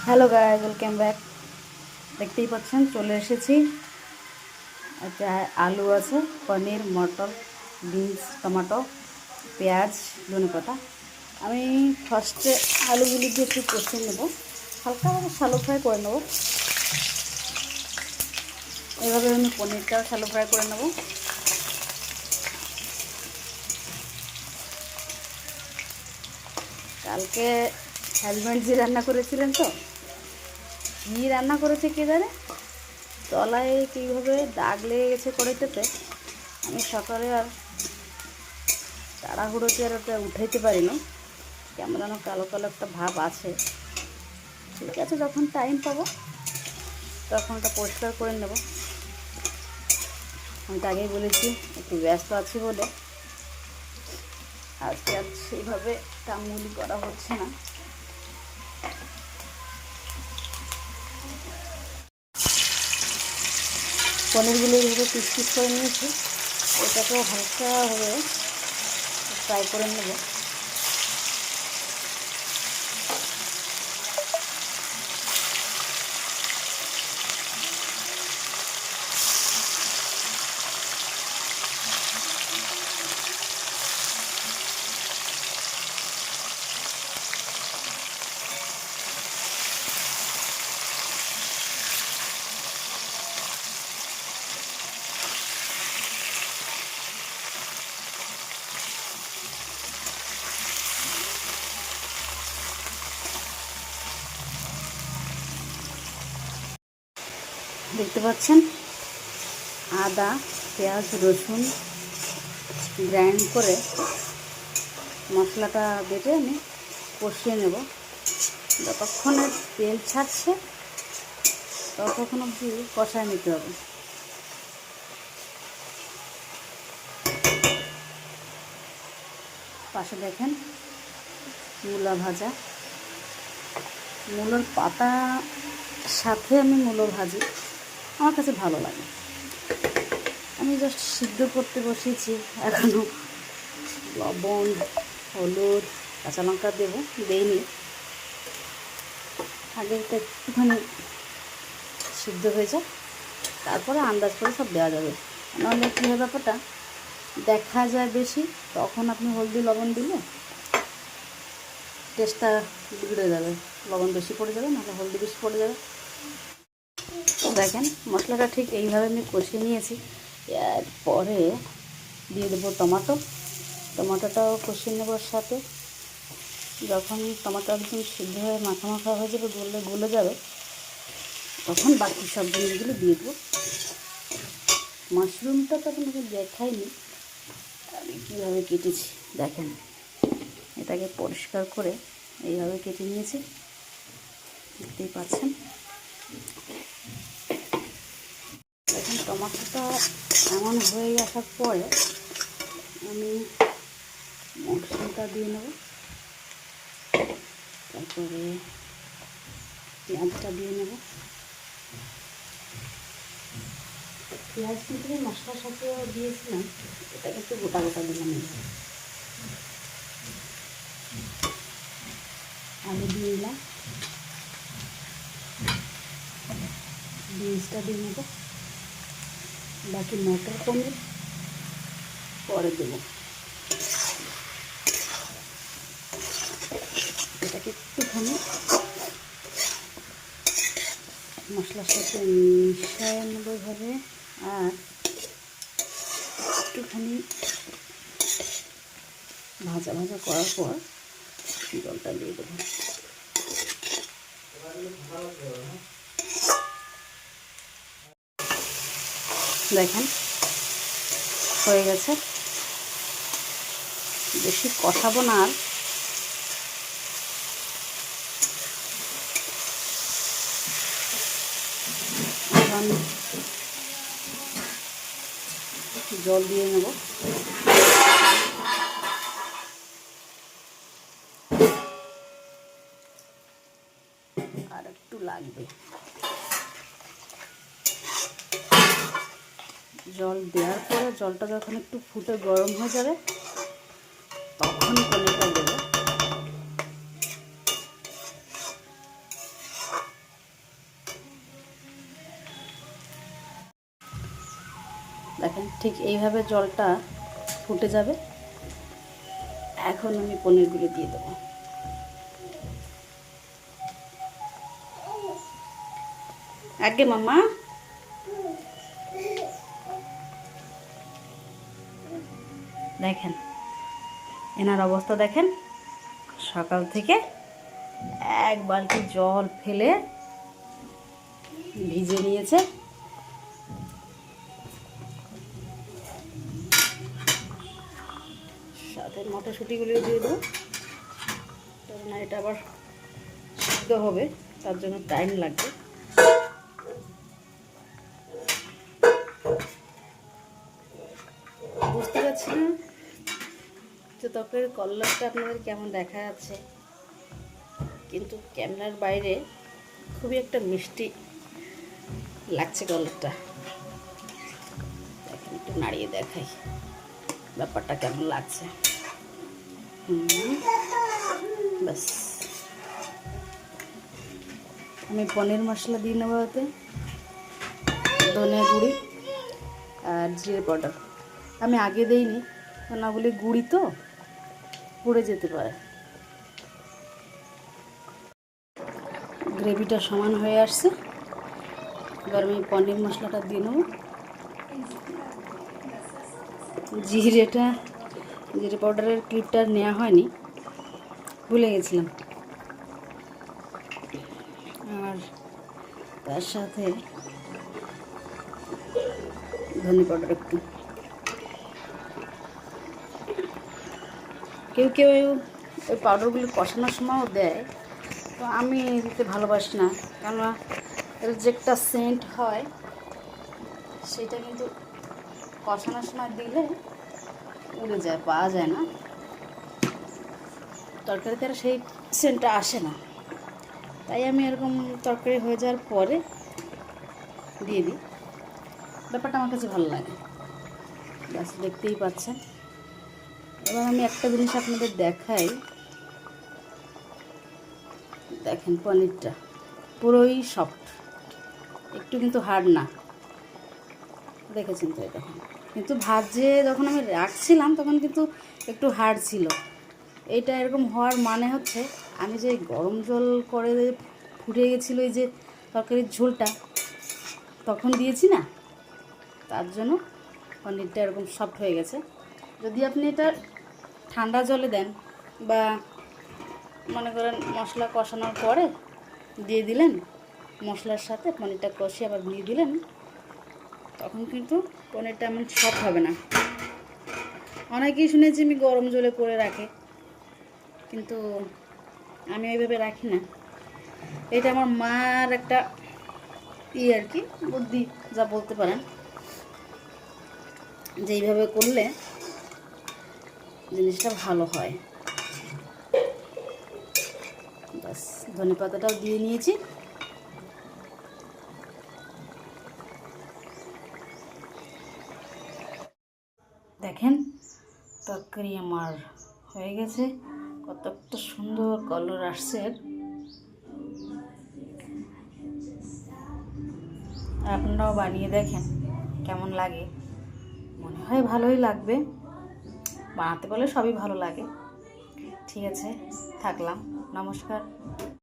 Hello guys, welcome back. দেখতেই পাচ্ছেন চলে এসেছি। এটা আলু আছে, পনির, মটর, বিনস, টমেটো, পেঁয়াজ, ধনেপাতা। আমি ফার্স্টে আলুগুলি দিয়ে একটু কষিয়ে নেব, হালকা শ্যালো ফ্রাই করে নেব। এভাবে আমি পনিরটাও শ্যালো ফ্রাই করে নেব। কালকে হাজব্যান্ড যে রান্না করেছিলেন, তো কী রান্না করেছে কে জানে, তলায় কীভাবে দাগ লেগে গেছে কড়াইটাতে। আমি সকালে আর তাড়াহুড়োতে আর ওটা উঠাইতে পারি না, কেমন যেন কালো কালো একটা ভাব আছে। ঠিক আছে, যখন টাইম পাবো তখন ওটা পরিষ্কার করে নেব। আমি তো আগেই বলেছি একটু ব্যস্ত আছি বলে আজকে আর সেইভাবে কামগুলি করা হচ্ছে না। পনিরগুলো এইভাবে পিস পিস করে নিয়েছি, এটাকেও হালকাভাবে ফ্রাই করে নেব। দেখতে পাচ্ছেন আদা, পেঁয়াজ, রসুন গ্রাইন্ড করে মশলাটা বেটে আমি কষিয়ে নেব। যতক্ষণে তেল ছাড়ছে ততক্ষণ অবধি কষায় নিতে হবে। পাশে দেখেন মূলা ভাজা, মূলোর পাতা সাথে আমি মূলো ভাজি, আমার কাছে ভালো লাগে। আমি জাস্ট সিদ্ধ করতে বসিয়েছি, এখনও লবণ, হলুদ, কাঁচা লঙ্কা দেবো দেইনি। আগে এটা একটুখানি সিদ্ধ হয়ে যায়, তারপরে আন্দাজ করে সব দেওয়া যাবে। নাহলে কী হয়, ব্যাপারটা দেখা যায় বেশি, তখন আপনি হলদি লবণ দিলে টেস্টটা বিগড়ে যাবে, লবণ বেশি পড়ে যাবে, নাহলে হলদি বেশি পড়ে যাবে। দেখেন মশলাটা ঠিক এইভাবে আমি কষিয়ে নিয়েছি। এরপরে দিয়ে দেবো টমেটো, টমেটোটাও কষিয়ে নেবার সাথে। যখন টমেটো একদম সিদ্ধ হয়ে মাখা মাখা হয়ে যাবে, গলে যাবে, তখন বাকি সব জিনিসগুলো দিয়ে দেবো। মাশরুমটা তো আপনাকে দেখাইনি আমি কীভাবে কেটেছি। দেখেন, এটাকে পরিষ্কার করে এইভাবে কেটে নিয়েছি, দেখতেই পাচ্ছেন। এখন টমাটোটা এমন হয়ে আসার পরে আমি মশলাটা দিয়ে নেব, তারপরে পেঁয়াজটা দিয়ে নেব। পেঁয়াজ কিন্তু মশলার সাথে দিয়েছিলাম, এটা কিন্তু গোটা গোটা দিলাম। আলু দিয়ে দিলাম, বিনসটা দিয়ে নেব, বাকি মটর পনির পরে দেবো। এটাকে একটুখানি মশলার সাথে মিশিয়ে নেব এভাবে, আর একটুখানি ভাজা ভাজা করার পর জলটা দিয়ে দেবো। দেখেন হয়ে গেছে, বেশি কষাবো না আর। এখন জল দিয়ে নেব। আর একটু লাগবে, জল দেওয়ার পরে জলটা যখন একটু ফুটে গরম হয়ে যাবে, তখন পনিরটা দেবো। দেখেন ঠিক এইভাবে জলটা ফুটে যাবে। এখন আমি পনিরগুলো দিয়ে দেবো। আগে মাম্মা, দেখেন এনার অবস্থা দেখেন, সকাল থেকে এক বালতি জল ফেলে ভিজে নিয়েছে। সাথে মটরশুঁটিগুলো দিয়ে দেবো, কারণ এটা আবার সিদ্ধ হবে, তার জন্য টাইম লাগবে। বুঝতে পারছি না যে তরকারির কালারটা আপনাদের কেমন দেখা যাচ্ছে, কিন্তু ক্যামেরার বাইরে খুবই একটা মিষ্টি লাগছে কালারটা। এখন একটু নাড়িয়ে দেখাই ব্যাপারটা কেমন লাগছে। ব্যাস, আমি পনির মশলা দিয়ে নেবো, ওতে ধনে গুঁড়ি আর জিরে পাউডার। আমি আগে দিইনি, না বলে গুঁড়ি তো পুড়ে যেতে পারে। গ্রেভিটা সমান হয়ে আসছে, এবার আমি পনির মশলাটা দিয়ে নেব। জিরে পাউডারের ক্লিপটা নেওয়া হয়নি, ভুলে গেছিলাম। আর তার সাথে ধনে পাউডার একটু। কেউ কেউ ওই পাউডারগুলো কষানোর সময়ও দেয়, তো আমি দিতে ভালোবাসি না, কেননা এর যে একটা সেন্ট হয় সেটা কিন্তু কষানোর সময় দিলে উড়ে যায়, পাওয়া যায় না তরকারিতে, আর সেই সেন্টটা আসে না। তাই আমি এরকম তরকারি হয়ে যাওয়ার পরে দিয়ে দিই, ব্যাপারটা আমার কাছে ভালো লাগে। ব্যাস, দেখতেই পাচ্ছেন। এবার আমি একটা জিনিস আপনাদের দেখাই, দেখেন পনিরটা পুরোই সফট, একটু কিন্তু হার্ড না, দেখেছেন তো? এটা কিন্তু ভাজে যখন আমি রাখছিলাম তখন কিন্তু একটু হার্ড ছিল। এইটা এরকম হওয়ার মানে হচ্ছে আমি যে গরম জল করে ফুটে গেছিলো এই যে তরকারির ঝোলটা তখন দিয়েছি না, তার জন্য পনিরটা এরকম সফট হয়ে গেছে। যদি আপনি এটা ঠান্ডা জলে দেন, বা মনে করেন মশলা কষানোর পরে দিয়ে দিলেন, মশলার সাথে পনিরটা কষিয়ে আবার দিয়ে দিলেন, তখন কিন্তু পনিরটা এমন সফট হবে না। অনেকেই শুনেছি আমি গরম জলে করে রাখে, কিন্তু আমি ওইভাবে রাখি না। এটা আমার মার একটা আর কি বুদ্ধি, যা বলতে পারেন, যে এইভাবে করলে জিনিসটা ভালো হয়। ব্যাস, ধনে পাতাটাও দিয়ে নিয়েছি। দেখেন তরকারি আমার হয়ে গেছে, কত একটা সুন্দর কালার আসছে। আপনারাও বানিয়ে দেখেন কেমন লাগে, মনে হয় ভালোই লাগবে। বানাতে পারলে সবই ভালো লাগে। ঠিক আছে, থাকলাম, নমস্কার।